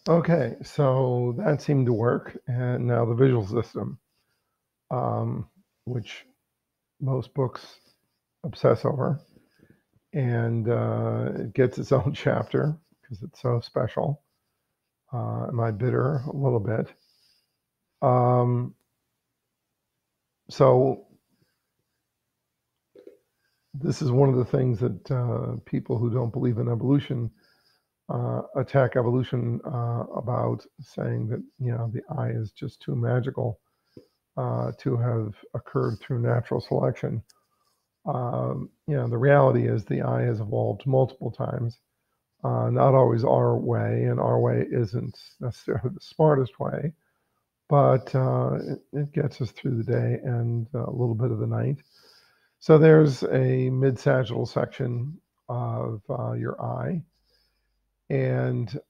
Okay, so that seemed to work. And now the visual system, um, which most books obsess over. And it gets its own chapter because it's so special. Am I bitter? A little bit. Um, so this is one of the things that people who don't believe in evolution attack evolution about, saying that the eye is just too magical to have occurred through natural selection. The reality is the eye has evolved multiple times, not always our way, and our way isn't necessarily the smartest way, but it gets us through the day and a little bit of the night. So there's a mid-sagittal section of your eye, and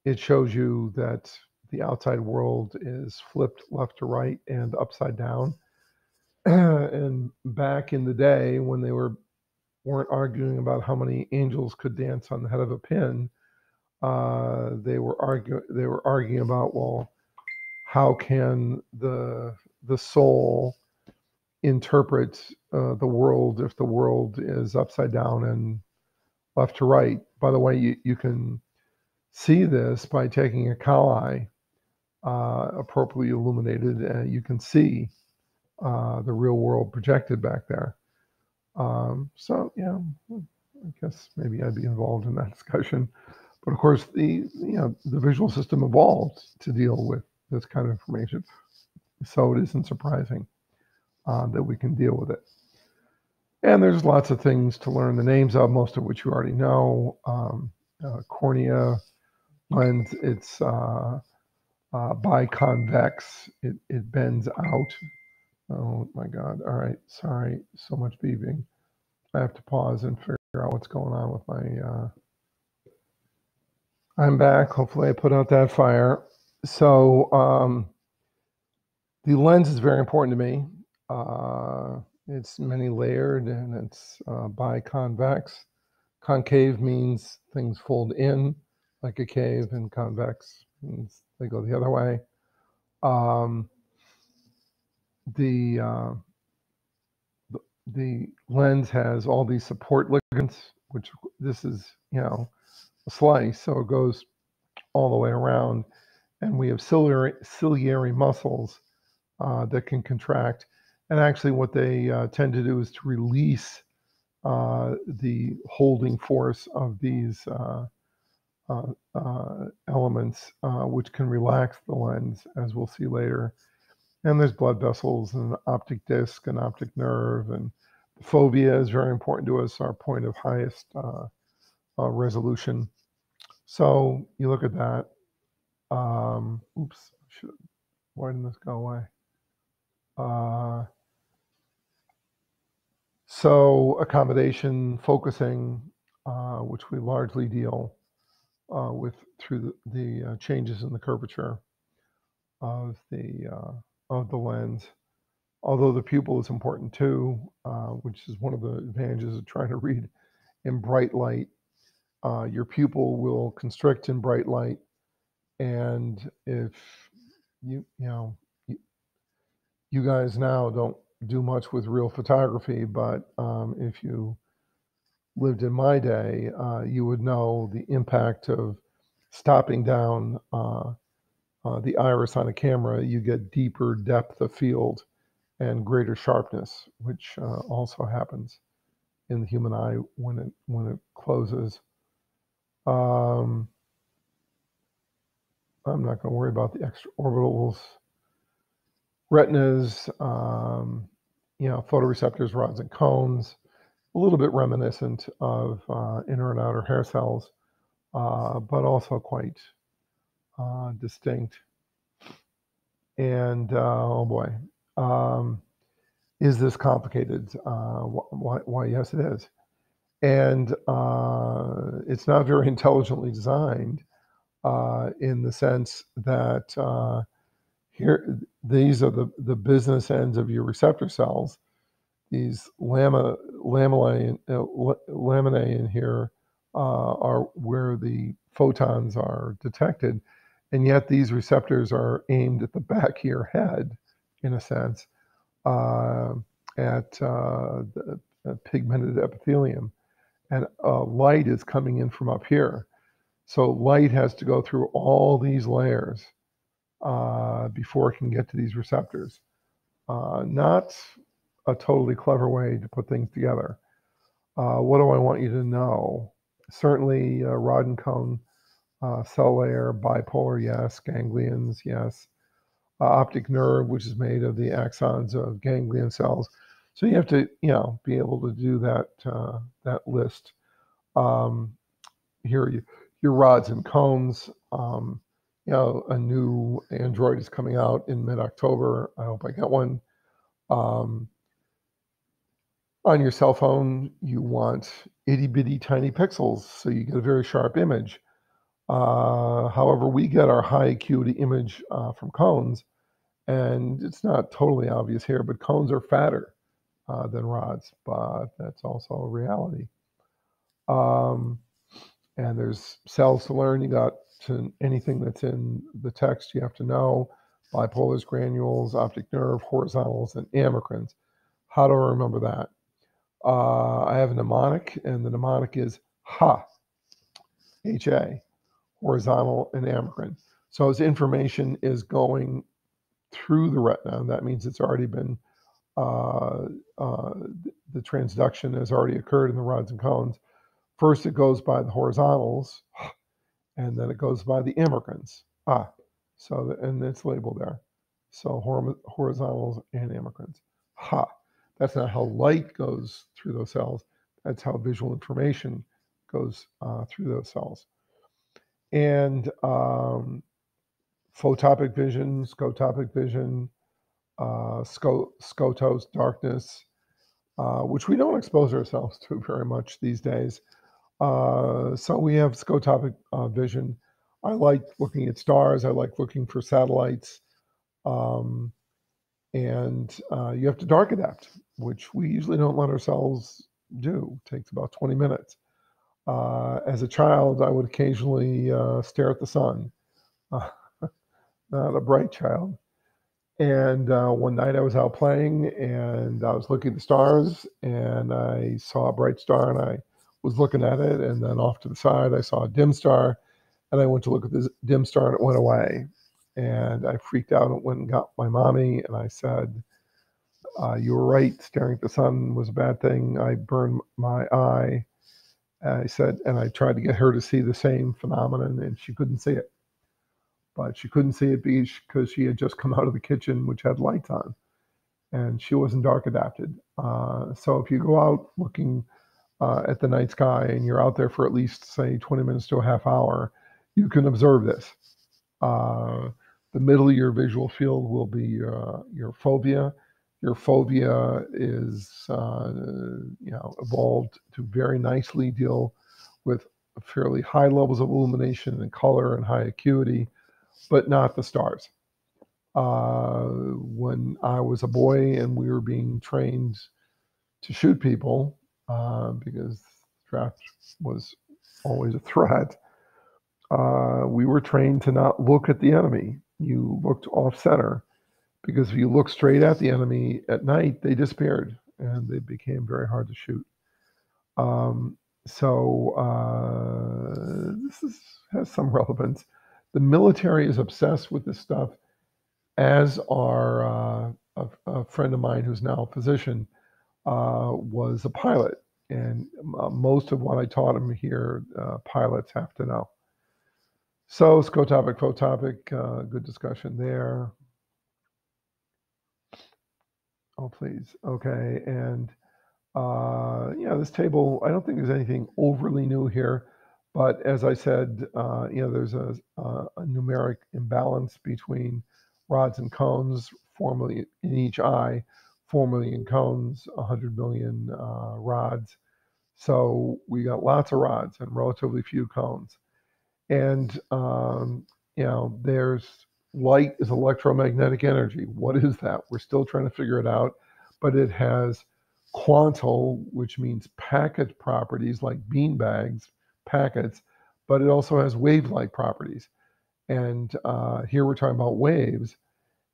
it shows you that the outside world is flipped left to right and upside down. And back in the day, when they weren't arguing about how many angels could dance on the head of a pin, they were arguing about, well, how can the soul interpret the world if the world is upside down and left to right? By the way, you can see this by taking a cow eye, appropriately illuminated, and you can see the real world projected back there. So yeah, I guess maybe I'd be involved in that discussion. But of course, the visual system evolved to deal with this kind of information, so it isn't surprising that we can deal with it. And there's lots of things to learn the names of, most of which you already know. Cornea lens, it's biconvex. It bends out. Oh my God! All right, sorry, so much beeping. I have to pause and figure out what's going on with my. I'm back. Hopefully, I put out that fire. So the lens is very important to me. It's many layered and it's biconvex. Concave means things fold in like a cave, and convex means they go the other way. Um, the, uh, the lens has all these support ligaments, which this is, a slice, so it goes all the way around. And we have ciliary muscles that can contract. And actually, what they tend to do is to release the holding force of these elements, which can relax the lens, as we'll see later. And there's blood vessels and optic disc and optic nerve. And the fovea is very important to us, our point of highest resolution. So you look at that. Oops, why didn't this go away? So accommodation, focusing, which we largely deal with through the changes in the curvature of the lens. Although the pupil is important too, which is one of the advantages of trying to read in bright light. Your pupil will constrict in bright light, and if you guys now don't do much with real photography, but if you lived in my day, you would know the impact of stopping down the iris on a camera. You get deeper depth of field and greater sharpness, which also happens in the human eye when it closes. I'm not going to worry about the extraorbitals, retinas, photoreceptors, rods and cones. A little bit reminiscent of inner and outer hair cells, but also quite distinct. And oh boy, is this complicated? Why, yes, it is. And it's not very intelligently designed in the sense that here, these are the business ends of your receptor cells. These laminae in here are where the photons are detected. And yet these receptors are aimed at the back of your head, in a sense, uh, at the pigmented epithelium. And light is coming in from up here. So light has to go through all these layers before it can get to these receptors. Not a totally clever way to put things together. What do I want you to know? Certainly, rod and cone, cell layer, bipolar, yes. Ganglions, yes. Optic nerve, which is made of the axons of ganglion cells. So you have to, be able to do that list. Here, your rods and cones. A new Android is coming out in mid-October. I hope I get one. Um, on your cell phone, you want itty bitty tiny pixels, so you get a very sharp image. However, we get our high acuity image from cones, and it's not totally obvious here, but cones are fatter than rods, but that's also a reality. And there's cells to learn. You got to anything that's in the text you have to know. Bipolars, granules, optic nerve, horizontals, and amacrins. How do I remember that? I have a mnemonic, and the mnemonic is HA, H-A, horizontal and amacrine. So as information is going through the retina, that means it's already been, the transduction has already occurred in the rods and cones. First, it goes by the horizontals, and then it goes by the amacrines. And it's labeled there. So horizontals and amacrines. That's not how light goes through those cells. That's how visual information goes through those cells. And photopic vision, scotopic vision, scotos, darkness, which we don't expose ourselves to very much these days. So we have scotopic vision. I like looking at stars. I like looking for satellites. And you have to dark adapt, which we usually don't let ourselves do. It takes about 20 minutes. As a child, I would occasionally stare at the sun. Not a bright child. And one night I was out playing and I was looking at the stars and I saw a bright star and I was looking at it. And then off to the side, I saw a dim star and I went to look at this dim star and it went away. And I freaked out and went and got my mommy and I said, you were right, staring at the sun was a bad thing. I burned my eye. I said, and I tried to get her to see the same phenomenon and she couldn't see it. But she couldn't see it because she had just come out of the kitchen, which had lights on, and she wasn't dark adapted. So if you go out looking at the night sky and you're out there for at least, say, 20 minutes to a half hour, you can observe this. The middle of your visual field will be your fovea. Your fovea is, evolved to very nicely deal with fairly high levels of illumination and color and high acuity, but not the stars. When I was a boy and we were being trained to shoot people, because draft was always a threat, we were trained to not look at the enemy. You looked off center because if you look straight at the enemy at night, they disappeared and they became very hard to shoot. Has some relevance. The military is obsessed with this stuff, as are a friend of mine who's now a physician, was a pilot. And most of what I taught him here, pilots have to know. So scotopic, photopic, good discussion there. Oh, please. Okay. And this table, I don't think there's anything overly new here. But as I said, there's a numeric imbalance between rods and cones, 4 million in each eye, 4 million cones, 100 million rods. So we got lots of rods and relatively few cones. And, there's light is electromagnetic energy. What is that? We're still trying to figure it out, but it has quantal, which means packet properties like bean bags, packets, but it also has wave-like properties. And here we're talking about waves.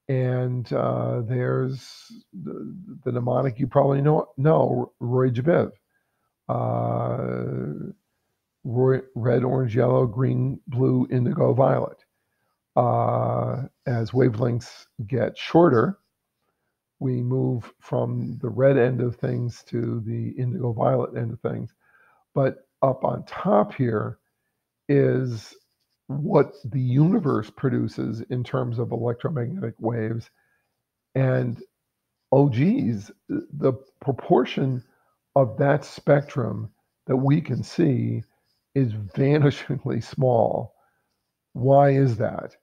And there's the mnemonic you probably know Roy Jabib. Red, orange, yellow, green, blue, indigo, violet. As wavelengths get shorter, we move from the red end of things to the indigo violet end of things. But up on top here is what the universe produces in terms of electromagnetic waves. And oh geez, the proportion of that spectrum that we can see is vanishingly small. Why is that?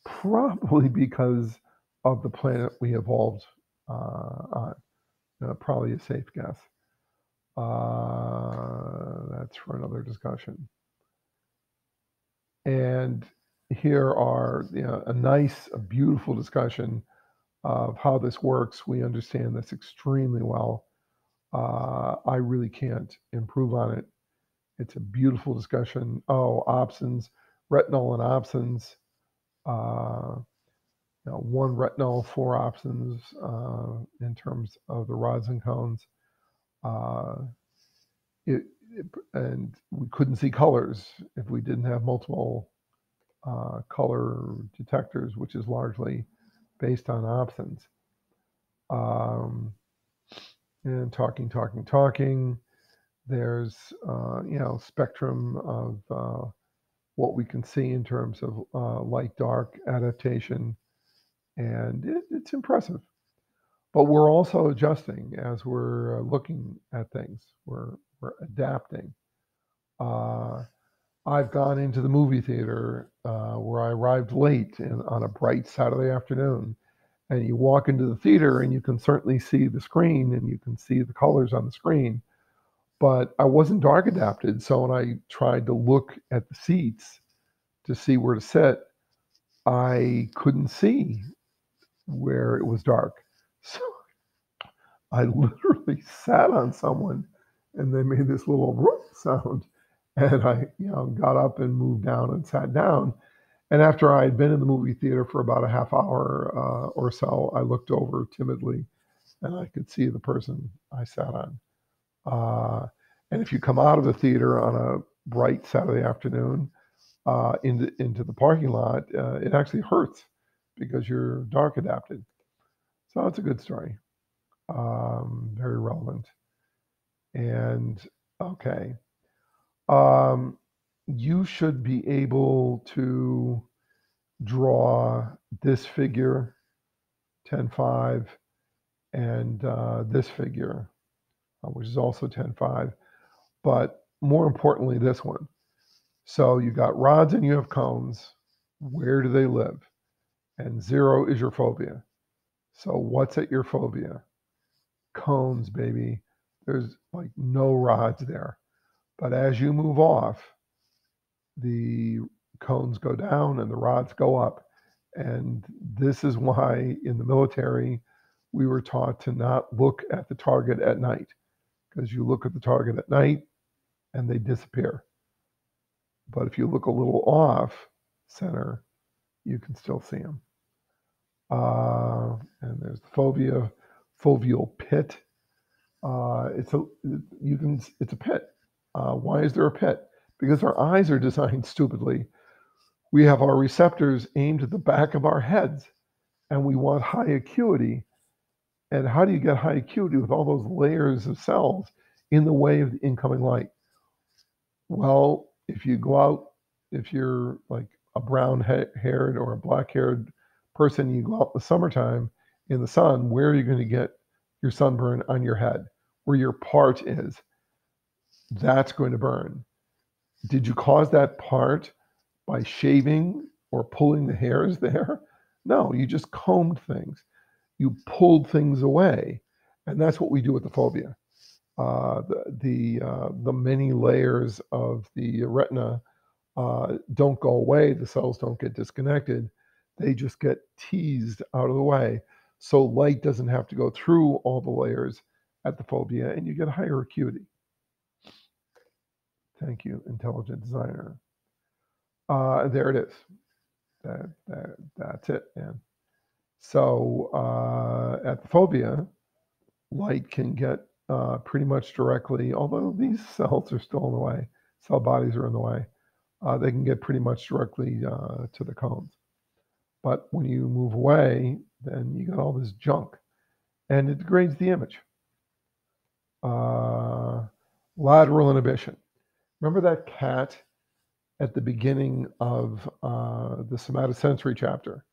Probably because of the planet we evolved on. Probably a safe guess. That's for another discussion. And here are a beautiful discussion of how this works. We understand this extremely well. I really can't improve on it. It's a beautiful discussion. Oh, opsins, retinol and opsins. One retinol, four opsins in terms of the rods and cones. And we couldn't see colors if we didn't have multiple color detectors, which is largely based on opsins. And talking. There's spectrum of what we can see in terms of light-dark adaptation, and it's impressive. But we're also adjusting as we're looking at things. We're adapting. I've gone into the movie theater where I arrived late on a bright Saturday afternoon, and you walk into the theater and you can certainly see the screen and you can see the colors on the screen. But I wasn't dark adapted, so when I tried to look at the seats to see where to sit, I couldn't see where it was dark. So I literally sat on someone and they made this little sound. And I got up and moved down and sat down. And after I had been in the movie theater for about a half hour or so, I looked over timidly and I could see the person I sat on. And if you come out of the theater on a bright Saturday afternoon into the parking lot, it actually hurts because you're dark adapted. So it's a good story. Very relevant. And okay. You should be able to draw this figure, 10.5, and this figure, which is also 10.5, but more importantly, this one. So you got rods and you have cones. Where do they live? And 0 is your phobia. So what's at your phobia? Cones, baby. There's like no rods there. But as you move off, the cones go down and the rods go up. And this is why in the military, we were taught to not look at the target at night, because you look at the target at night and they disappear. But if you look a little off center, you can still see them. And there's the phobia, foveal pit. It's a pit. Why is there a pit? Because our eyes are designed stupidly. We have our receptors aimed at the back of our heads, and we want high acuity. And how do you get high acuity with all those layers of cells in the way of the incoming light? Well, if you go out, if you're like a brown-haired or a black-haired person, you go out in the summertime in the sun, where are you going to get your sunburn? On your head, where your part is. That's going to burn. Did you cause that part by shaving or pulling the hairs there? No, you just combed things. You pulled things away. And that's what we do with the phobia. The many layers of the retina don't go away. The cells don't get disconnected. They just get teased out of the way. So light doesn't have to go through all the layers at the phobia, and you get higher acuity. Thank you, intelligent designer. There it is. That's it, man. So at the fovea, light can get pretty much directly, although these cells are still in the way, cell bodies are in the way, they can get pretty much directly to the cones. But when you move away, then you got all this junk, and it degrades the image. Lateral inhibition. Remember that cat at the beginning of the somatosensory chapter,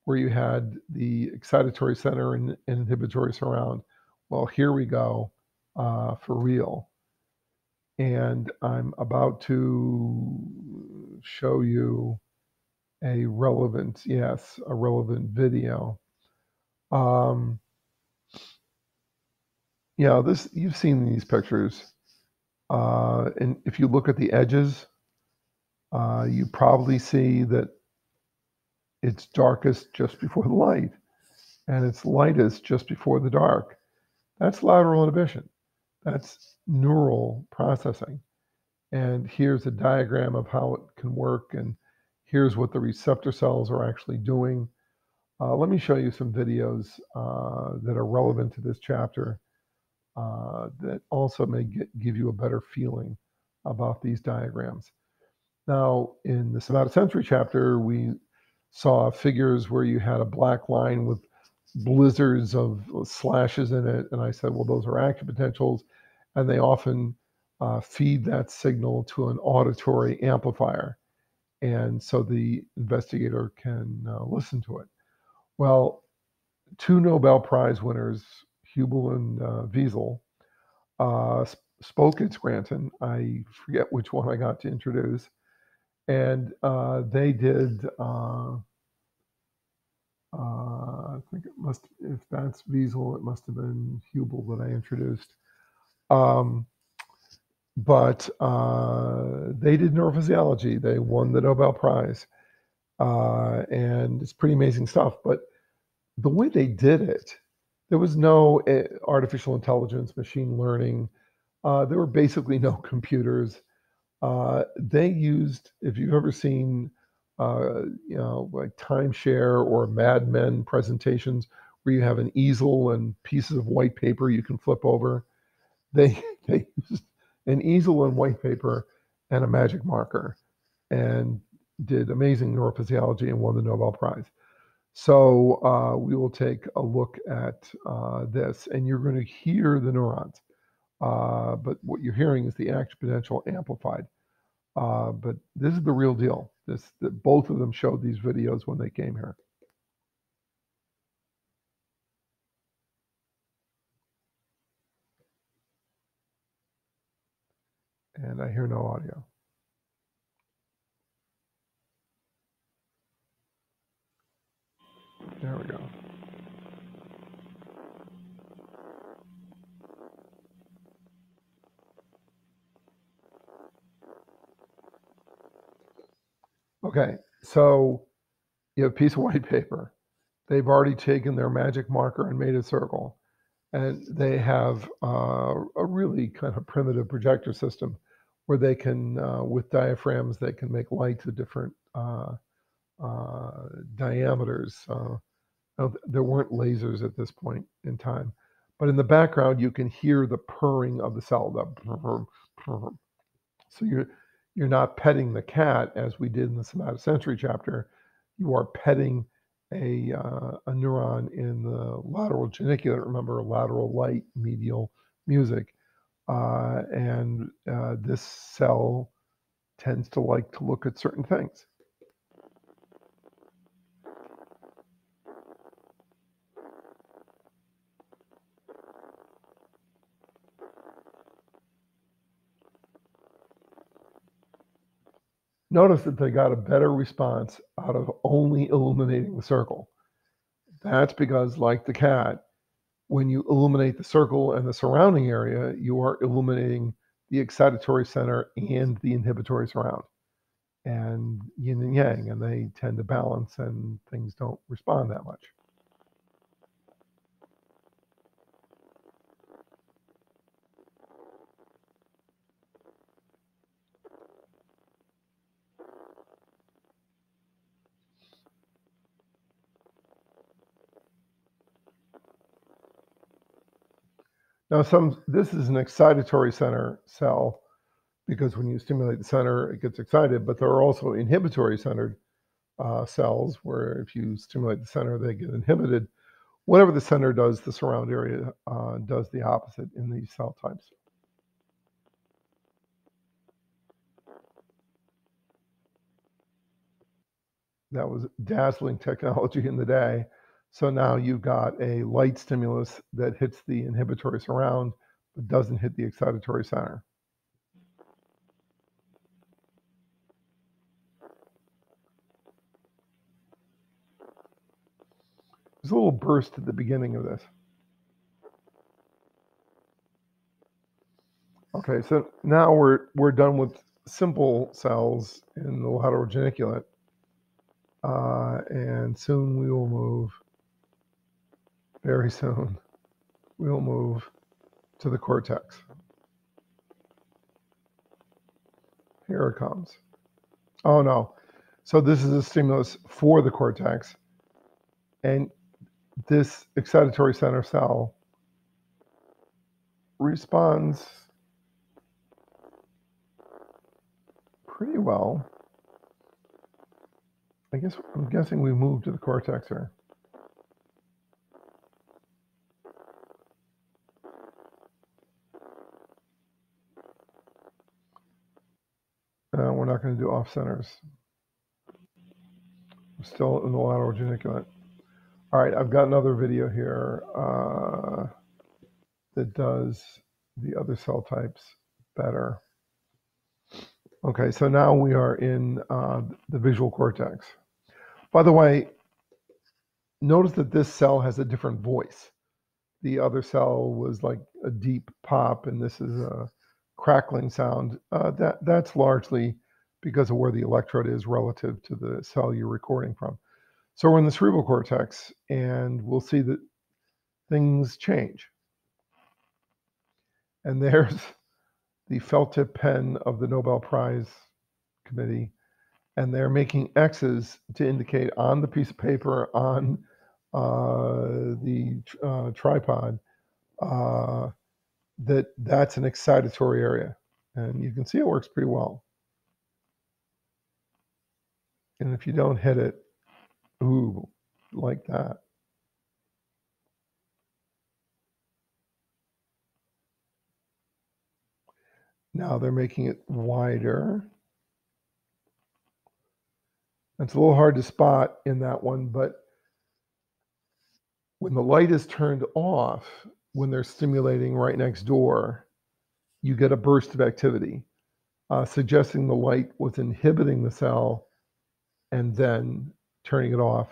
where you had the excitatory center and inhibitory surround? Well, here we go for real. And I'm about to show you a relevant video. You've seen these pictures. And if you look at the edges, you probably see that it's darkest just before the light, and it's lightest just before the dark. That's lateral inhibition. That's neural processing. And here's a diagram of how it can work, and here's what the receptor cells are actually doing. Let me show you some videos that are relevant to this chapter that also may give you a better feeling about these diagrams. Now, in the somatosensory chapter, we saw figures where you had a black line with blizzards of slashes in it, and I said, well, those are action potentials, and they often feed that signal to an auditory amplifier, and so the investigator can listen to it. Well, two Nobel Prize winners, Hubel and Wiesel, spoke at Scranton. I forget which one I got to introduce, and they did. I think it must, if that's Wiesel, it must have been Hubel that I introduced. But they did neurophysiology. They won the Nobel Prize. And it's pretty amazing stuff. But the way they did it, there was no artificial intelligence, machine learning. There were basically no computers. They used, if you've ever seen, like Timeshare or Mad Men presentations where you have an easel and pieces of white paper you can flip over, they used an easel and white paper and a magic marker and did amazing neurophysiology and won the Nobel Prize. So we will take a look at this, and you're going to hear the neurons. But what you're hearing is the action potential amplified. But this is the real deal. Both of them showed these videos when they came here. And I hear no audio. There we go. Okay, so you have a piece of white paper. They've already taken their magic marker and made a circle. And they have a really kind of primitive projector system where they can, with diaphragms, they can make lights of different diameters. There weren't lasers at this point in time. But in the background, you can hear the purring of the cell. So you're not petting the cat as we did in the somatosensory chapter. You are petting a neuron in the lateral geniculate. Remember, lateral light, medial music. And this cell tends to like to look at certain things. Notice that they got a better response out of only illuminating the circle. That's because, like the cat, when you illuminate the circle and the surrounding area, you are illuminating the excitatory center and the inhibitory surround. And yin and yang, and they tend to balance and things don't respond that much. Now, this is an excitatory center cell because when you stimulate the center, it gets excited, but there are also inhibitory centered cells where if you stimulate the center, they get inhibited. Whatever the center does, the surround area does the opposite in these cell types. That was dazzling technology in the day. So now you've got a light stimulus that hits the inhibitory surround, but doesn't hit the excitatory center. There's a little burst at the beginning of this. Okay, so now we're done with simple cells in the lateral geniculate. And soon we will move, very soon, we will move to the cortex. Here it comes. Oh no. So this is a stimulus for the cortex. And this excitatory center cell responds pretty well. I'm guessing we moved to the cortex here. We're not going to do off centers. We're still in the lateral geniculate. All right, I've got another video here that does the other cell types better. Okay, so now we are in the visual cortex. By the way, notice that this cell has a different voice. The other cell was like a deep pop, and this is a crackling sound. That's largely because of where the electrode is relative to the cell you're recording from. So we're in the cerebral cortex, and we'll see that things change. And there's the felt tip pen of the Nobel Prize Committee, and they're making X's to indicate on the piece of paper on the tripod that's an excitatory area. And you can see it works pretty well. And if you don't hit it, ooh, like that. Now they're making it wider. It's a little hard to spot in that one, but when the light is turned off, when they're stimulating right next door, you get a burst of activity, suggesting the light was inhibiting the cell and then turning it off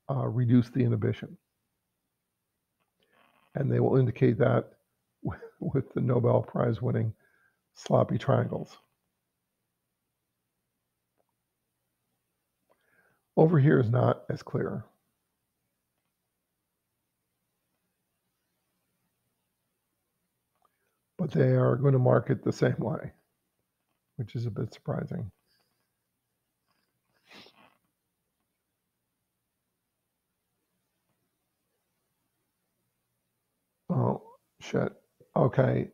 reduced the inhibition. And they will indicate that with the Nobel Prize winning sloppy triangles. Over here is not as clear. But they are going to mark it the same way, which is a bit surprising. Oh, shit. Okay.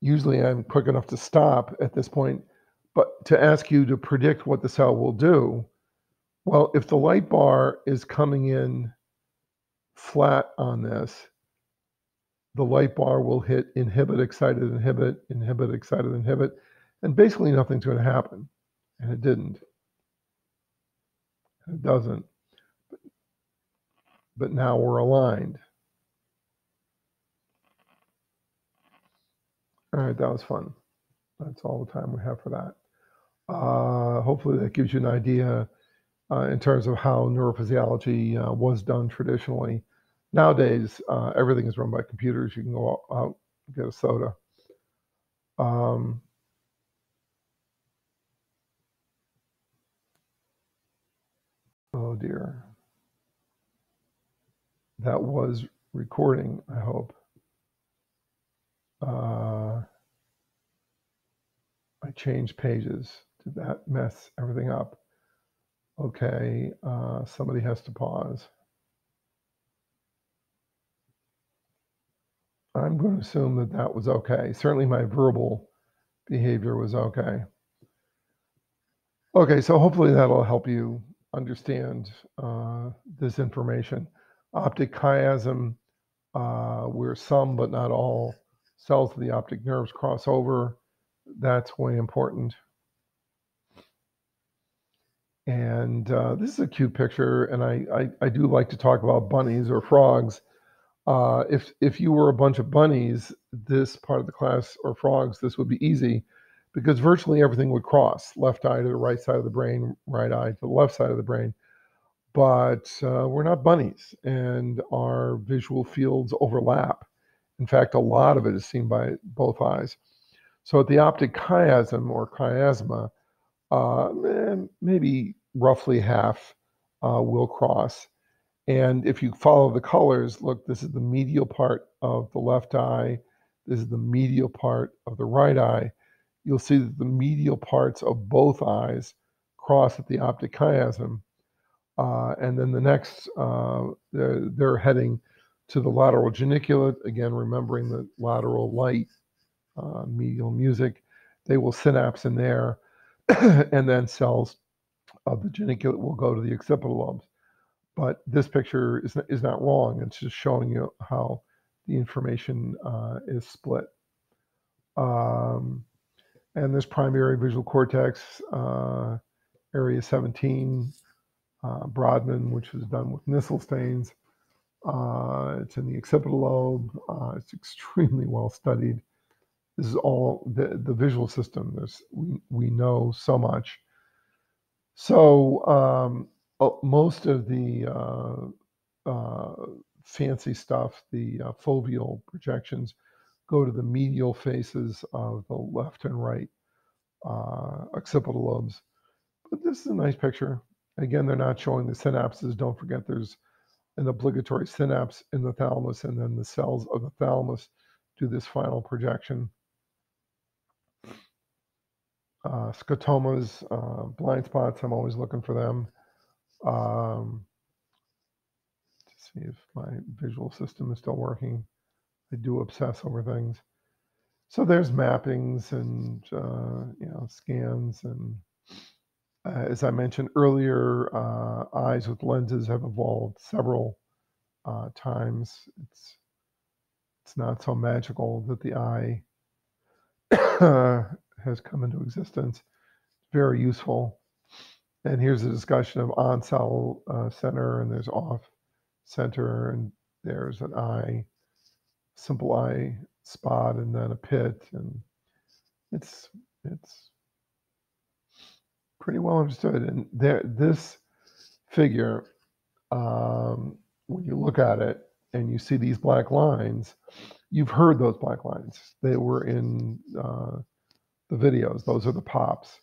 Usually I'm quick enough to stop at this point, but to ask you to predict what the cell will do, well, if the light bar is coming in flat on this, the light bar will hit inhibit, excited, inhibit, inhibit, excited, inhibit, and basically nothing's going to happen. And it didn't. It doesn't. But now we're aligned. All right, that was fun. That's all the time we have for that. Hopefully that gives you an idea in terms of how neurophysiology was done traditionally. Nowadays, everything is run by computers. You can go out and get a soda. Oh dear. That was recording, I hope. I changed pages. Did that mess everything up? Okay, somebody has to pause. I'm going to assume that that was okay. Certainly my verbal behavior was okay. Okay, so hopefully that'll help you understand this information. Optic chiasm, where some but not all cells of the optic nerves cross over, that's way important. And this is a cute picture, and I do like to talk about bunnies or frogs. If you were a bunch of bunnies, this part of the class, or frogs, this would be easy because virtually everything would cross, left eye to the right side of the brain, right eye to the left side of the brain. But we're not bunnies, and our visual fields overlap. In fact, a lot of it is seen by both eyes. So at the optic chiasm or chiasma, maybe roughly half will cross. And if you follow the colors, look, this is the medial part of the left eye. This is the medial part of the right eye. You'll see that the medial parts of both eyes cross at the optic chiasm. And then the next, they're heading to the lateral geniculate. Again, remembering the lateral light, medial music. They will synapse in there, and then cells of the geniculate will go to the occipital lobes. But this picture is not wrong. It's just showing you how the information is split. And this primary visual cortex, area 17, Brodmann, which was done with Nisselsteins. It's in the occipital lobe. It's extremely well studied. This is all the visual system. We know so much. So most of the fancy stuff, the foveal projections, go to the medial faces of the left and right occipital lobes. But this is a nice picture. Again, they're not showing the synapses. Don't forget there's an obligatory synapse in the thalamus, and then the cells of the thalamus do this final projection. Scotomas, blind spots, I'm always looking for them. To see if my visual system is still working. I do obsess over things. So there's mappings and scans, and as I mentioned earlier, eyes with lenses have evolved several times. It's not so magical that the eye has come into existence. Very useful. And here's a discussion of on-cell center, and there's off-center, and there's an eye, simple eye spot, and then a pit, and it's pretty well understood. And this figure, when you look at it and you see these black lines, you've heard those black lines. They were in the videos. Those are the pops.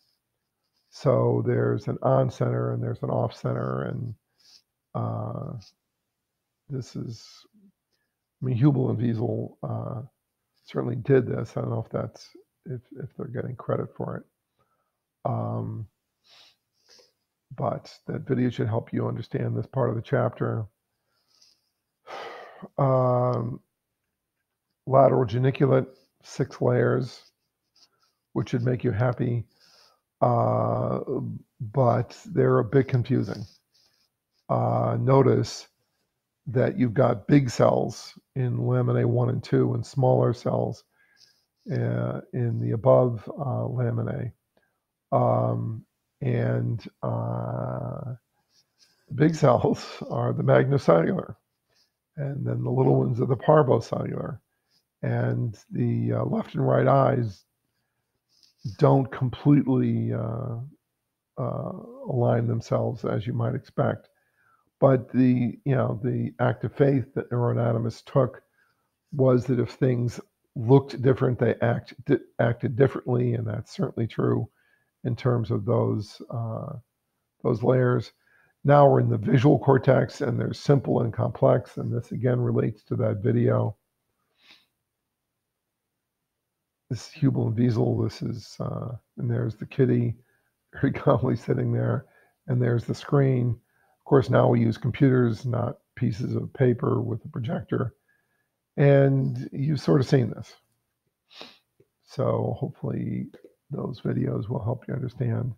So there's an on center and there's an off center, and this is, I mean, Hubel and Wiesel certainly did this. I don't know if that's if they're getting credit for it. But that video should help you understand this part of the chapter. Lateral geniculate, 6 layers, which should make you happy, but they're a bit confusing. Notice that you've got big cells in laminae 1 and 2 and smaller cells in the above laminae. And the big cells are the magnocellular, and then the little ones are the parvocellular. And the left and right eyes don't completely align themselves as you might expect. But the act of faith that neuroanatomists took was that if things looked different, they acted differently, and that's certainly true in terms of those layers. Now we're in the visual cortex, and there's simple and complex, and this again relates to that video. This is Hubel and Wiesel. This is, and there's the kitty very calmly sitting there, and there's the screen. Of course, now we use computers, not pieces of paper with a projector. And you've sort of seen this. So hopefully those videos will help you understand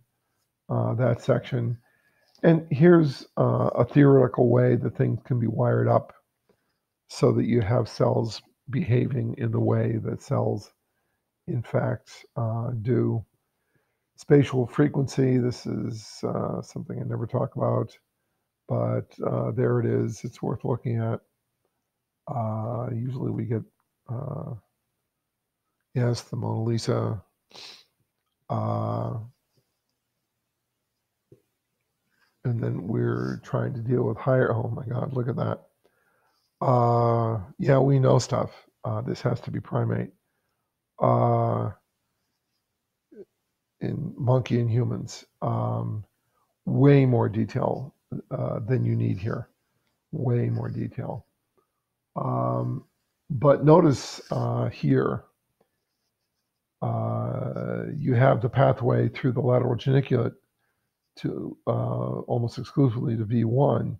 that section. And here's a theoretical way that things can be wired up so that you have cells behaving in the way that cells, in fact, do. Spatial frequency, this is something I never talk about, but there it is. It's worth looking at. Usually we get, yes, the Mona Lisa. And then we're trying to deal with higher, oh my God, look at that. Yeah, we know stuff. This has to be primate. In monkey and humans, way more detail than you need here. Way more detail. But notice here, you have the pathway through the lateral geniculate to almost exclusively to V1,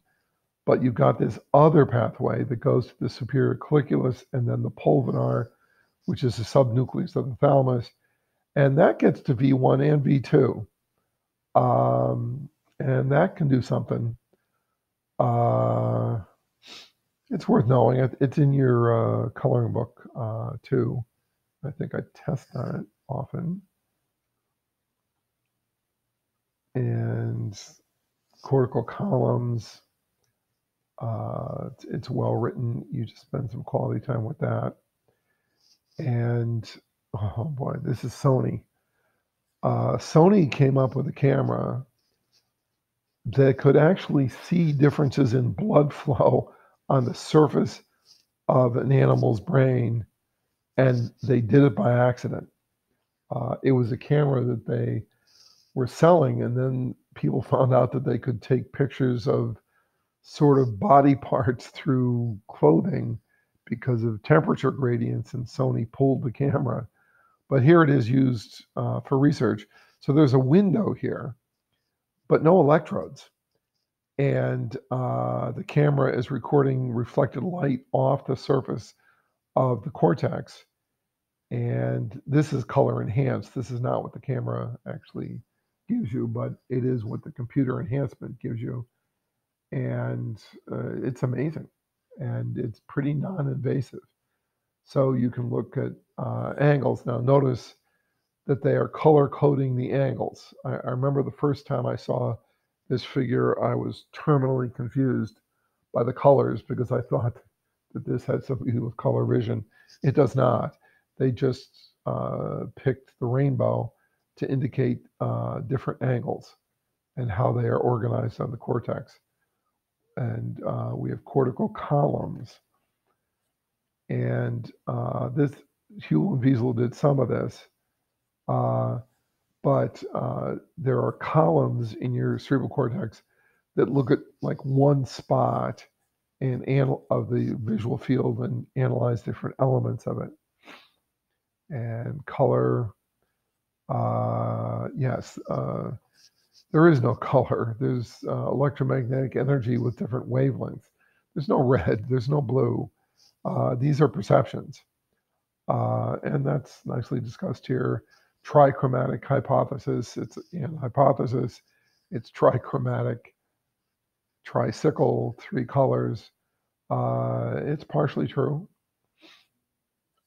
but you've got this other pathway that goes to the superior colliculus and then the pulvinar, which is the subnucleus of the thalamus, and that gets to V1 and V2. And that can do something. It's worth knowing. It's in your coloring book too. I think I test that often. And cortical columns, it's well written. You just spend some quality time with that. And oh boy, this is Sony. Sony came up with a camera that could actually see differences in blood flow on the surface of an animal's brain, and they did it by accident. It was a camera that they were selling, and then people found out that they could take pictures of sort of body parts through clothing because of temperature gradients, and Sony pulled the camera. But here it is used for research. So there's a window here, but no electrodes. And the camera is recording reflected light off the surface of the cortex. And this is color enhanced. This is not what the camera actually gives you, but it is what the computer enhancement gives you. And it's amazing. And it's pretty non-invasive. So you can look at angles. Now notice that they are color coding the angles. I remember the first time I saw this figure, I was terminally confused by the colors because I thought that this had something to do with color vision. It does not. They just picked the rainbow to indicate different angles and how they are organized on the cortex. And we have cortical columns. And this, Huell and Wiesel did some of this. But there are columns in your cerebral cortex that look at like one spot and of the visual field and analyze different elements of it. And color, yes, there is no color. There's electromagnetic energy with different wavelengths. There's no red, there's no blue. These are perceptions. And that's nicely discussed here. Trichromatic hypothesis. It's an hypothesis. It's trichromatic, tricycle, three colors. It's partially true.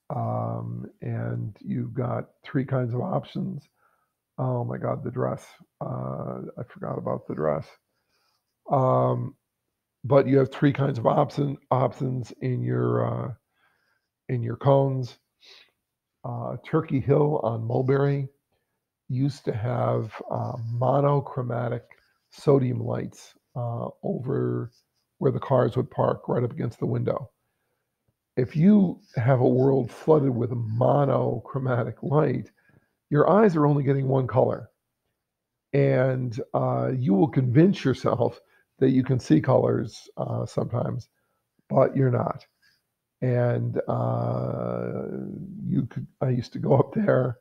And you've got three kinds of options. Oh my God, the dress. I forgot about the dress. But you have three kinds of options in your cones. Turkey Hill on Mulberry used to have monochromatic sodium lights over where the cars would park right up against the window. If you have a world flooded with a monochromatic light, your eyes are only getting one color. And you will convince yourself that you can see colors sometimes, but you're not. And I used to go up there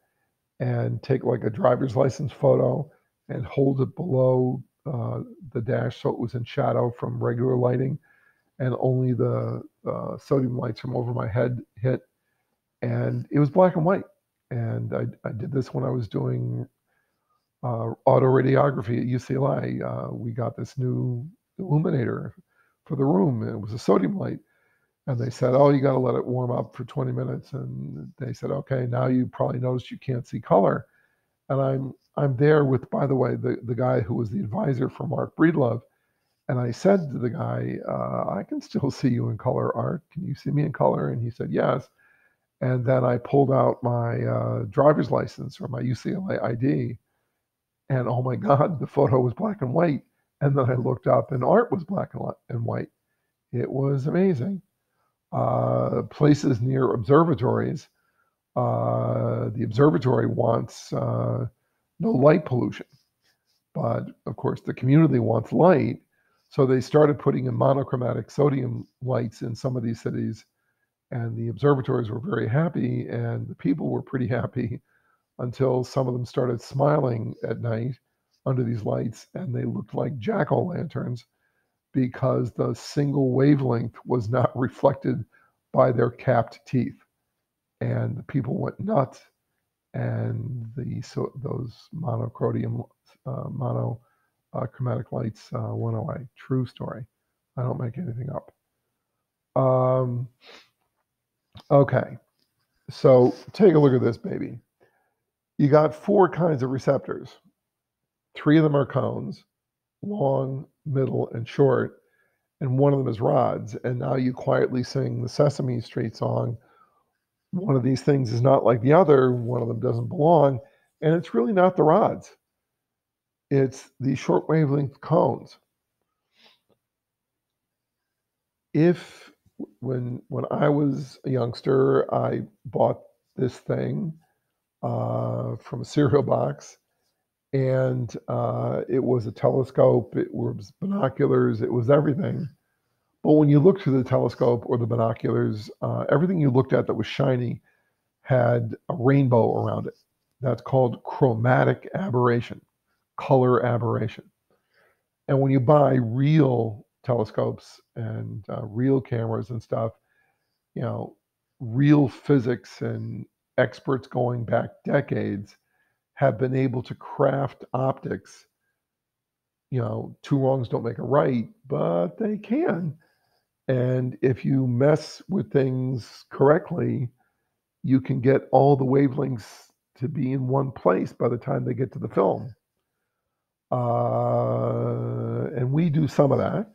and take like a driver's license photo and hold it below the dash so it was in shadow from regular lighting, and only the sodium lights from over my head hit, and it was black and white. And I did this when I was doing autoradiography at UCLA. We got this new illuminator for the room, and it was a sodium light. And they said, oh, you got to let it warm up for 20 minutes. And they said, okay, now you probably noticed you can't see color. And I'm there with, by the way, the guy who was the advisor for Mark Breedlove. And I said to the guy, I can still see you in color, Art. Can you see me in color? And he said, yes. And then I pulled out my driver's license or my UCLA ID. And oh my God, the photo was black and white. And then I looked up and Art was black and white. It was amazing. Places near observatories, the observatory wants no light pollution. But of course, the community wants light. So they started putting in monochromatic sodium lights in some of these cities. And the observatories were very happy, and the people were pretty happy until some of them started smiling at night under these lights, and they looked like jack-o'-lanterns because the single wavelength was not reflected by their capped teeth. And the people went nuts, and those monochromatic lights went away. True story. I don't make anything up. Okay, so take a look at this baby. You got 4 kinds of receptors. 3 of them are cones, long, middle, and short, and 1 of them is rods. And now you quietly sing the Sesame Street song. One of these things is not like the other, one of them doesn't belong, and it's really not the rods. It's the short wavelength cones. When I was a youngster, I bought this thing from a cereal box, and it was a telescope, it was binoculars, it was everything. But when you looked through the telescope or the binoculars, everything you looked at that was shiny had a rainbow around it. That's called chromatic aberration, color aberration. And when you buy real telescopes and real cameras and stuff, real physics and experts going back decades have been able to craft optics. 2 wrongs don't make a right, but they can. And if you mess with things correctly, you can get all the wavelengths to be in one place by the time they get to the film. And we do some of that.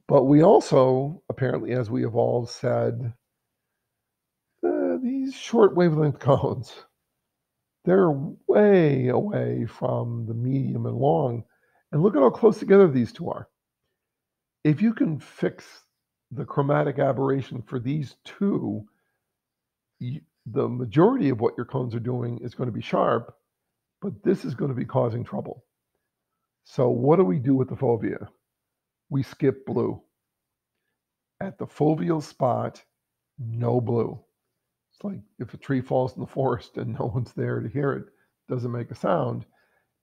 But we also, apparently, as we evolved, said, these short wavelength cones, they're way away from the medium and long. And look at how close together these 2 are. If you can fix the chromatic aberration for these 2, the majority of what your cones are doing is going to be sharp, but this is going to be causing trouble. So what do we do with the fovea? We skip blue. At the foveal spot, no blue. It's like if a tree falls in the forest and no one's there to hear it, doesn't make a sound.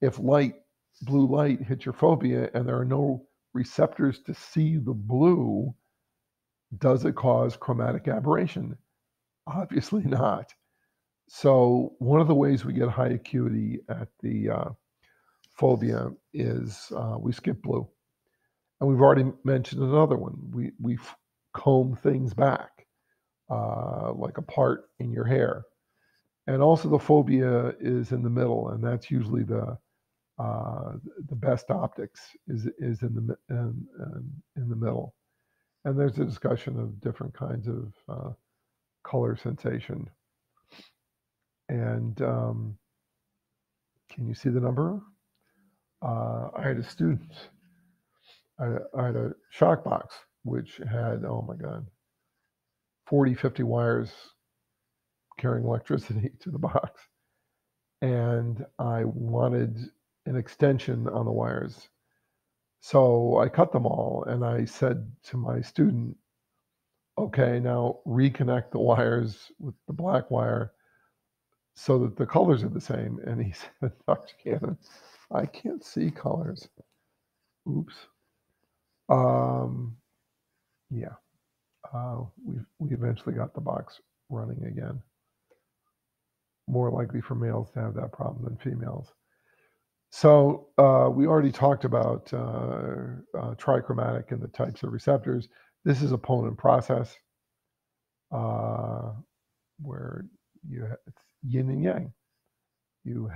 If blue light hits your fovea and there are no receptors to see the blue, does it cause chromatic aberration? Obviously not. So one of the ways we get high acuity at the fovea is we skip blue. And we've already mentioned another one. We comb things back, like a part in your hair. And also the fovea is in the middle, and that's usually the best optics is in the middle. And there's a discussion of different kinds of color sensation. And can you see the number? I had a student. I had a shock box which had, oh my God, 40, 50 wires carrying electricity to the box. And I wanted an extension on the wires. So I cut them all and I said to my student, okay, now reconnect the wires with the black wire so that the colors are the same. And he said, Dr. Cannon, I can't see colors. Oops. Yeah. we eventually got the box running again. More likely for males to have that problem than females. So we already talked about trichromatic and the types of receptors. This is a Ponen process where it's yin and yang. You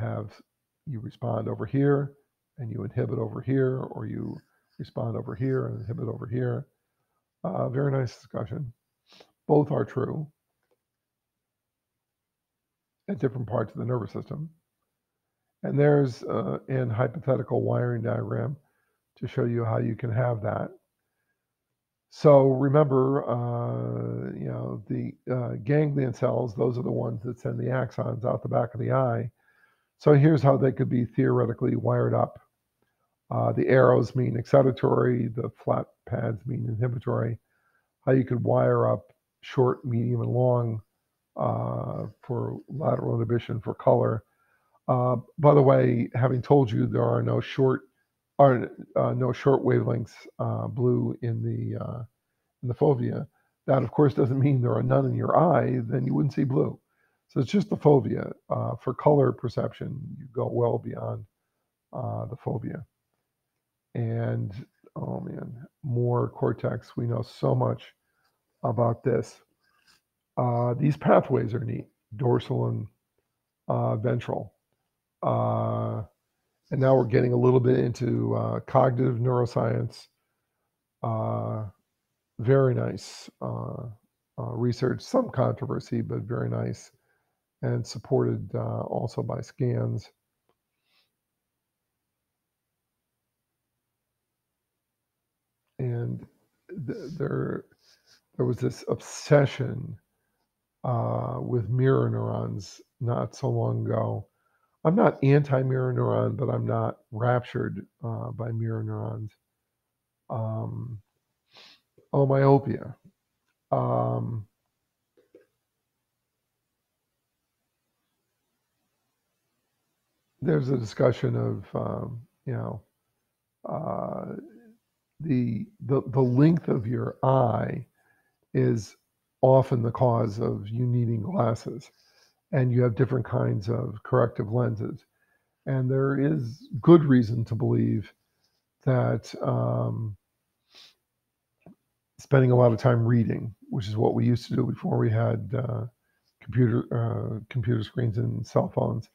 respond over here and you inhibit over here, or you respond over here and inhibit over here. Very nice discussion. Both are true at different parts of the nervous system. And there's an hypothetical wiring diagram to show you how you can have that. So remember, the ganglion cells, those are the ones that send the axons out the back of the eye. So here's how they could be theoretically wired up. The arrows mean excitatory, the flat pads mean inhibitory. How you could wire up short, medium, and long for lateral inhibition for color. By the way, having told you there are no short wavelengths blue in the fovea, that of course doesn't mean there are none in your eye. Then you wouldn't see blue. So it's just the fovea. For color perception, you go well beyond the fovea. And oh man, more cortex. We know so much about this. These pathways are neat, dorsal and ventral. And now we're getting a little bit into cognitive neuroscience. Very nice research, some controversy, but very nice, and supported also by scans. And there was this obsession with mirror neurons not so long ago. I'm not anti-mirror neuron, but I'm not raptured by mirror neurons. Myopia. There's a discussion of the length of your eye is often the cause of you needing glasses, and you have different kinds of corrective lenses. And there is good reason to believe that spending a lot of time reading, which is what we used to do before we had computer screens and cell phones,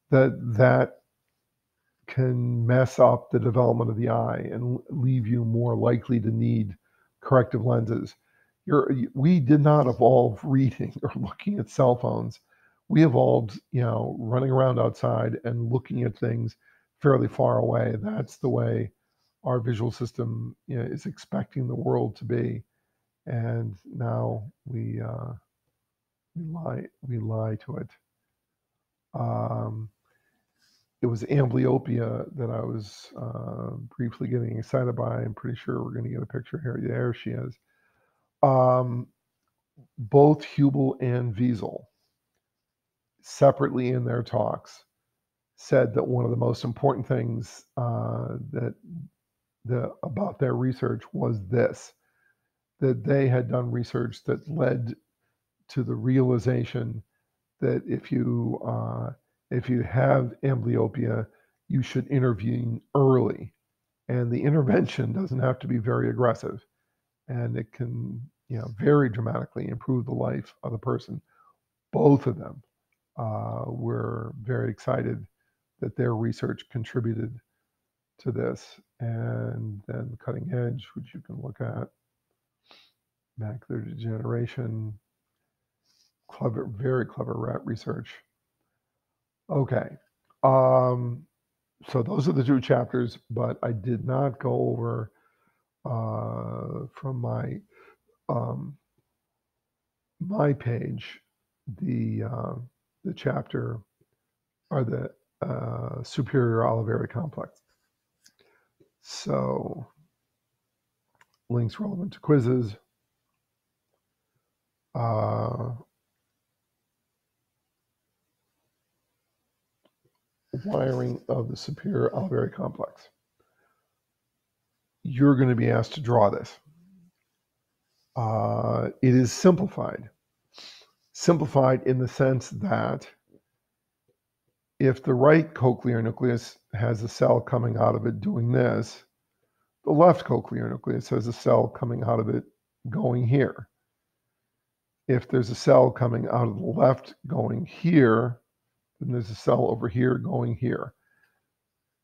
that can mess up the development of the eye and leave you more likely to need corrective lenses. We did not evolve reading or looking at cell phones. We evolved, running around outside and looking at things fairly far away. That's the way our visual system is expecting the world to be. And now we lie to it. It was amblyopia that I was briefly getting excited by. I'm pretty sure we're going to get a picture here. There she is. Both Hubel and Wiesel, separately in their talks, said that one of the most important things about their research was this, that they had done research that led to the realization that if you have amblyopia, you should intervene early, and the intervention doesn't have to be very aggressive, and it can very dramatically improve the life of the person. Both of them were very excited that their research contributed to this. And then cutting edge, which you can look at, macular degeneration, clever, very clever rat research. Okay, so those are the two chapters, but I did not go over from my page the chapter or the superior olivary complex. So links relevant to quizzes. Wiring of the superior olivary complex. You're going to be asked to draw this. It is simplified. Simplified in the sense that if the right cochlear nucleus has a cell coming out of it doing this, the left cochlear nucleus has a cell coming out of it going here. If there's a cell coming out of the left going here, then there's a cell over here going here.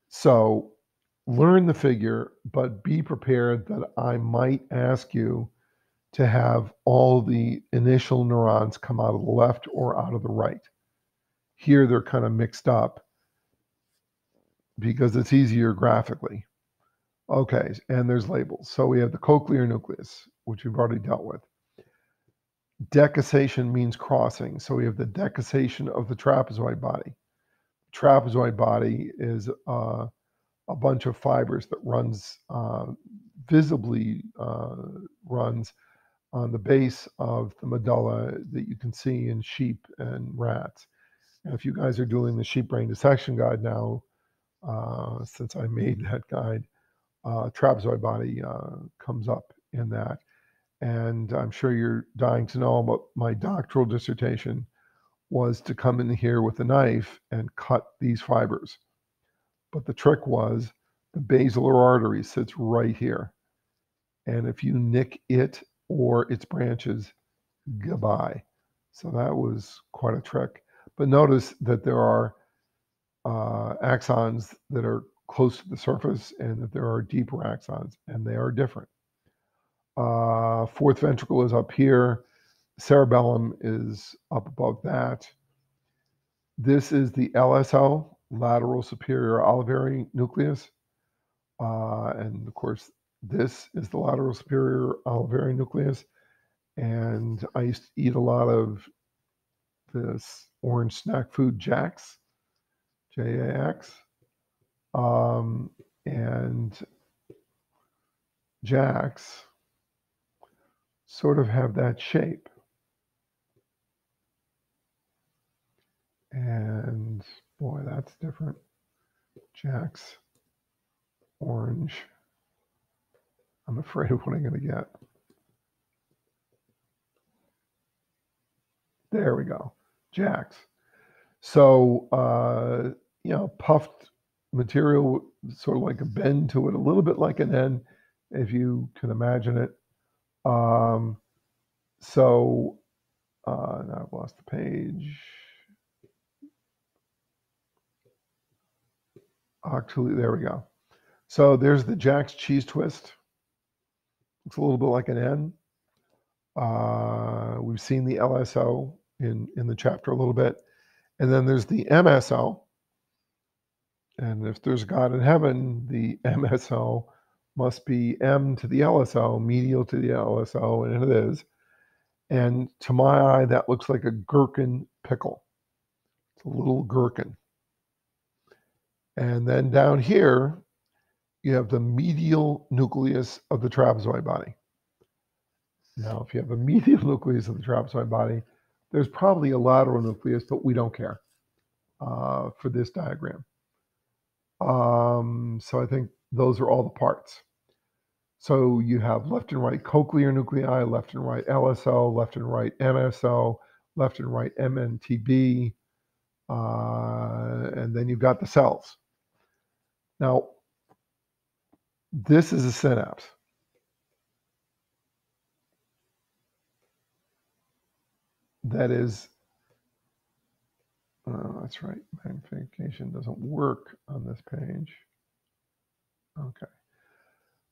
So learn the figure, but be prepared that I might ask you to have all the initial neurons come out of the left or out of the right. Here they're kind of mixed up because it's easier graphically. Okay, and there's labels. So we have the cochlear nucleus, which we've already dealt with. Decussation means crossing. So we have the decussation of the trapezoid body. Trapezoid body is a bunch of fibers that runs visibly runs on the base of the medulla that you can see in sheep and rats. And if you guys are doing the sheep brain dissection guide now, since I made that guide, trapezoid body comes up in that. And I'm sure you're dying to know about my doctoral dissertation was to come in here with a knife and cut these fibers. But the trick was the basilar artery sits right here. And if you nick it or its branches, goodbye. So that was quite a trick. But notice that there are axons that are close to the surface and that there are deeper axons, and they are different. Fourth ventricle is up here. Cerebellum is up above that. This is the LSO, lateral superior olivary nucleus. And of course, this is the lateral superior olivary nucleus. And I used to eat a lot of this orange snack food, Jax, J-A-X. And Jax sort of have that shape. And boy, that's different. Jax, orange. I'm afraid of what I'm going to get. There we go, Jax. So, puffed material, sort of like a bend to it, a little bit like an N, if you can imagine it. Now I've lost the page. Actually, there we go. So there's the Jax cheese twist. Looks a little bit like an N. We've seen the LSO in the chapter a little bit. And then there's the MSO. And if there's God in heaven, the MSO must be M to the LSO, medial to the LSO, and it is. And to my eye, that looks like a gherkin pickle. It's a little gherkin. And then down here, you have the medial nucleus of the trapezoid body. Now, if you have a medial nucleus of the trapezoid body, there's probably a lateral nucleus, but we don't care for this diagram. So I think those are all the parts. So you have left and right cochlear nuclei, left and right LSO, left and right MSO, left and right MNTB, and then you've got the cells. Now, this is a synapse. That is, that's right, magnification doesn't work on this page. Okay.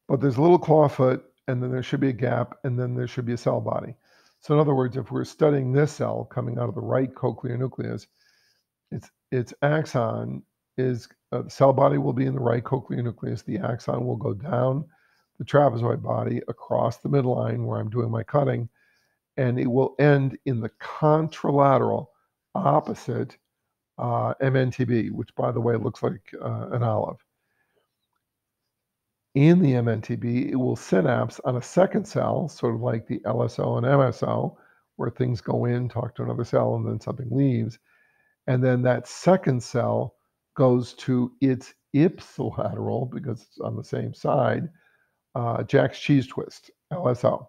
But there's a little clawfoot, and then there should be a gap, and then there should be a cell body. So in other words, if we're studying this cell coming out of the right cochlear nucleus, its axon is, the cell body will be in the right cochlear nucleus. The axon will go down the trapezoid body across the midline where I'm doing my cutting, and it will end in the contralateral opposite MNTB, which, by the way, looks like an olive. In the MNTB, it will synapse on a second cell, sort of like the LSO and MSO, where things go in, talk to another cell, and then something leaves. And then that second cell goes to its ipsilateral, because it's on the same side, Jax cheese twist, LSO.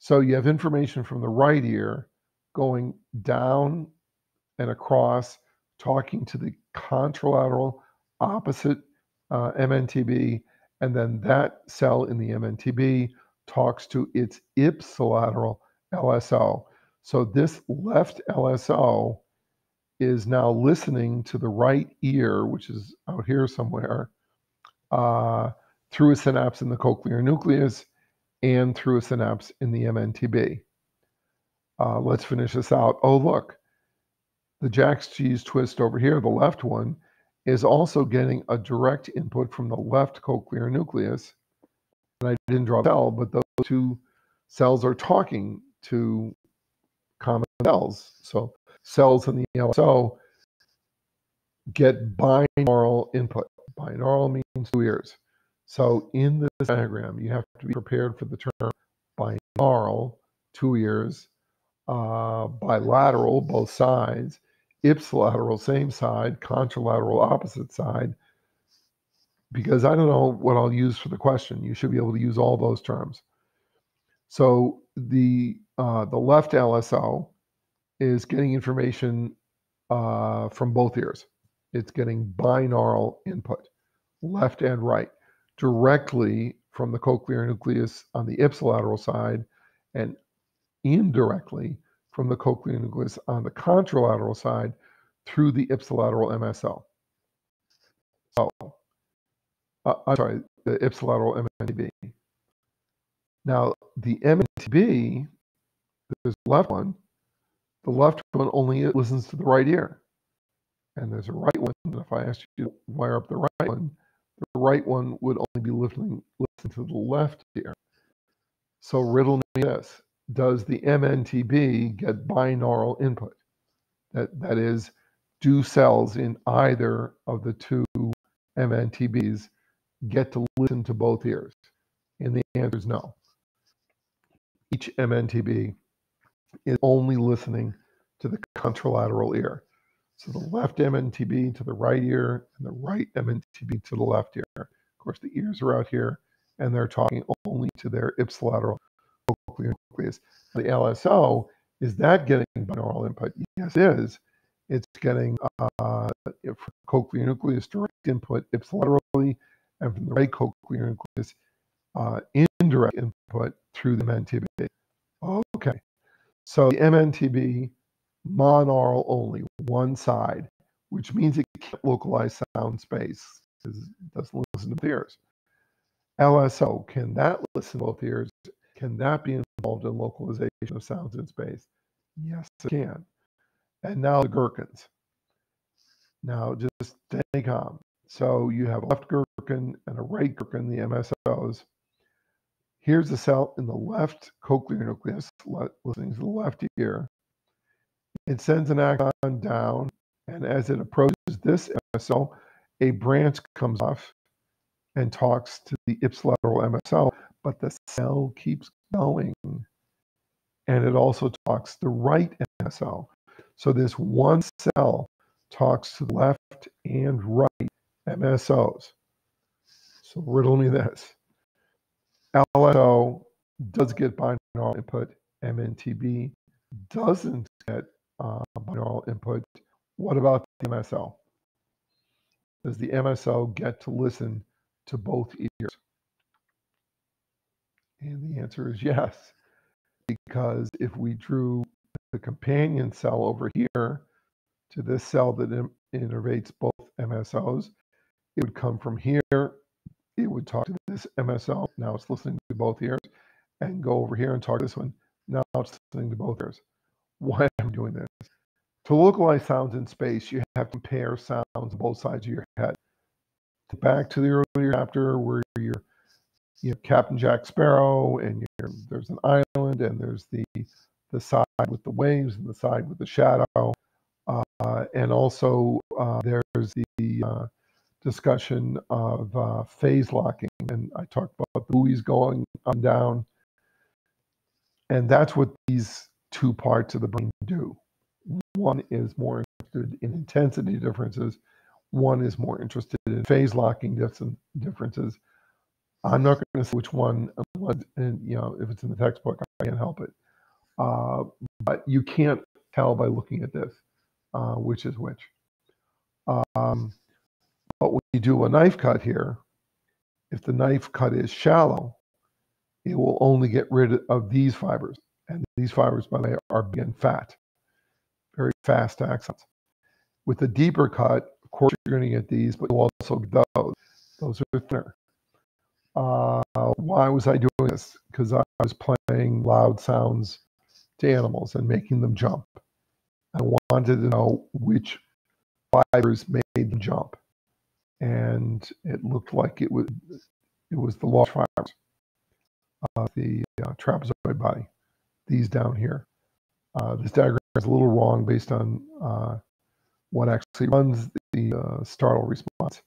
So you have information from the right ear going down and across, talking to the contralateral opposite MNTB, and then that cell in the MNTB talks to its ipsilateral LSO. So this left LSO is now listening to the right ear, which is out here somewhere, through a synapse in the cochlear nucleus and through a synapse in the MNTB. Let's finish this out. Oh, look, the Jack's cheese twist over here, the left one, is also getting a direct input from the left cochlear nucleus. And I didn't draw a cell, but those two cells are talking to common cells. So cells in the LSO get binaural input. Binaural means two ears. So in this diagram, you have to be prepared for the term binaural, two ears, bilateral, both sides, ipsilateral, same side, contralateral, opposite side, because I don't know what I'll use for the question. You should be able to use all those terms. So the left LSO is getting information from both ears. It's getting binaural input, left and right, directly from the cochlear nucleus on the ipsilateral side and indirectly from the cochlear nucleus on the contralateral side through the ipsilateral MSO. So, I'm sorry, the ipsilateral MNTB. Now, the MNTB, there's the left one. The left one only listens to the right ear. And there's a right one. If I asked you to wire up the right one would only be listening to the left ear. So riddle me this. Does the MNTB get binaural input? That is, do cells in either of the two MNTBs get to listen to both ears? And the answer is no. Each MNTB is only listening to the contralateral ear. So the left MNTB to the right ear and the right MNTB to the left ear. Of course, the ears are out here and they're talking only to their ipsilateral cochlear nucleus. The LSO, is that getting binaural input? Yes, it is. It's getting cochlear nucleus direct input ipsilaterally, and from the right cochlear nucleus indirect input through the MNTB. Okay, so the MNTB monaural only, one side, which means it can't localize sound space because it doesn't listen to both ears. LSO, can that listen to both ears? Can that be involved in localization of sounds in space? Yes, it can. And now the gherkins. Now just stay calm. So you have a left gherkin and a right gherkin, the MSOs. Here's the cell in the left cochlear nucleus, listening to the left ear. It sends an axon down, and as it approaches this MSO, a branch comes off and talks to the ipsilateral MSO, but the cell keeps going. And it also talks to the right MSO. So this one cell talks to the left and right MSOs. So riddle me this. LSO does get binaural input. MNTB doesn't get binaural input. What about the MSO? Does the MSO get to listen to both ears? And the answer is yes, because if we drew the companion cell over here to this cell that innervates both MSOs, it would come from here. It would talk to this MSO. Now it's listening to both ears, and go over here and talk to this one. Now it's listening to both ears. Why am I doing this? To localize sounds in space, you have to compare sounds on both sides of your head. Back to the earlier chapter where you have Captain Jack Sparrow, and there's an island, and there's the side with the waves and the side with the shadow, and also there's the discussion of phase locking, and I talked about the buoys going up and down, and that's what these two parts of the brain do. One is more interested in intensity differences. One is more interested in phase locking differences. I'm not going to say which one, and if it's in the textbook, I can't help it. But you can't tell by looking at this which is which. But when you do a knife cut here, if the knife cut is shallow, it will only get rid of these fibers. And these fibers, by the way, are big and fat, very fast accents. With the deeper cut, of course, you're going to get these, but you'll also get those. Those are thinner. Why was I doing this? Because I was playing loud sounds to animals and making them jump. I wanted to know which fibers made them jump. And it looked like it was the large fibers, the trapezoid body, these down here. This diagram is a little wrong based on what actually runs the startle response,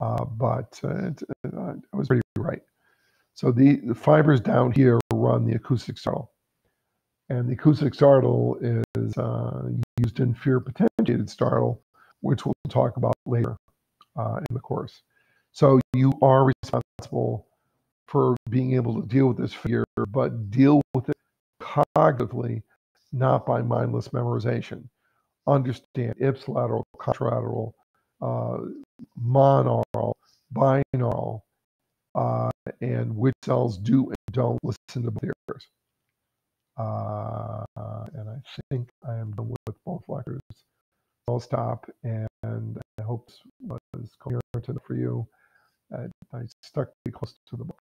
but I was pretty right. So the fibers down here run the acoustic startle, and the acoustic startle is used in fear potentiated startle, which we'll talk about later in the course. So you are responsible for being able to deal with this fear, but deal with it cognitively, not by mindless memorization. Understand ipsilateral, contralateral, monaural, binaural, and which cells do and don't listen to both ears. And I think I am done with both lectures. I'll stop, and I hope this was coherent enough for you. I stuck pretty close to the book.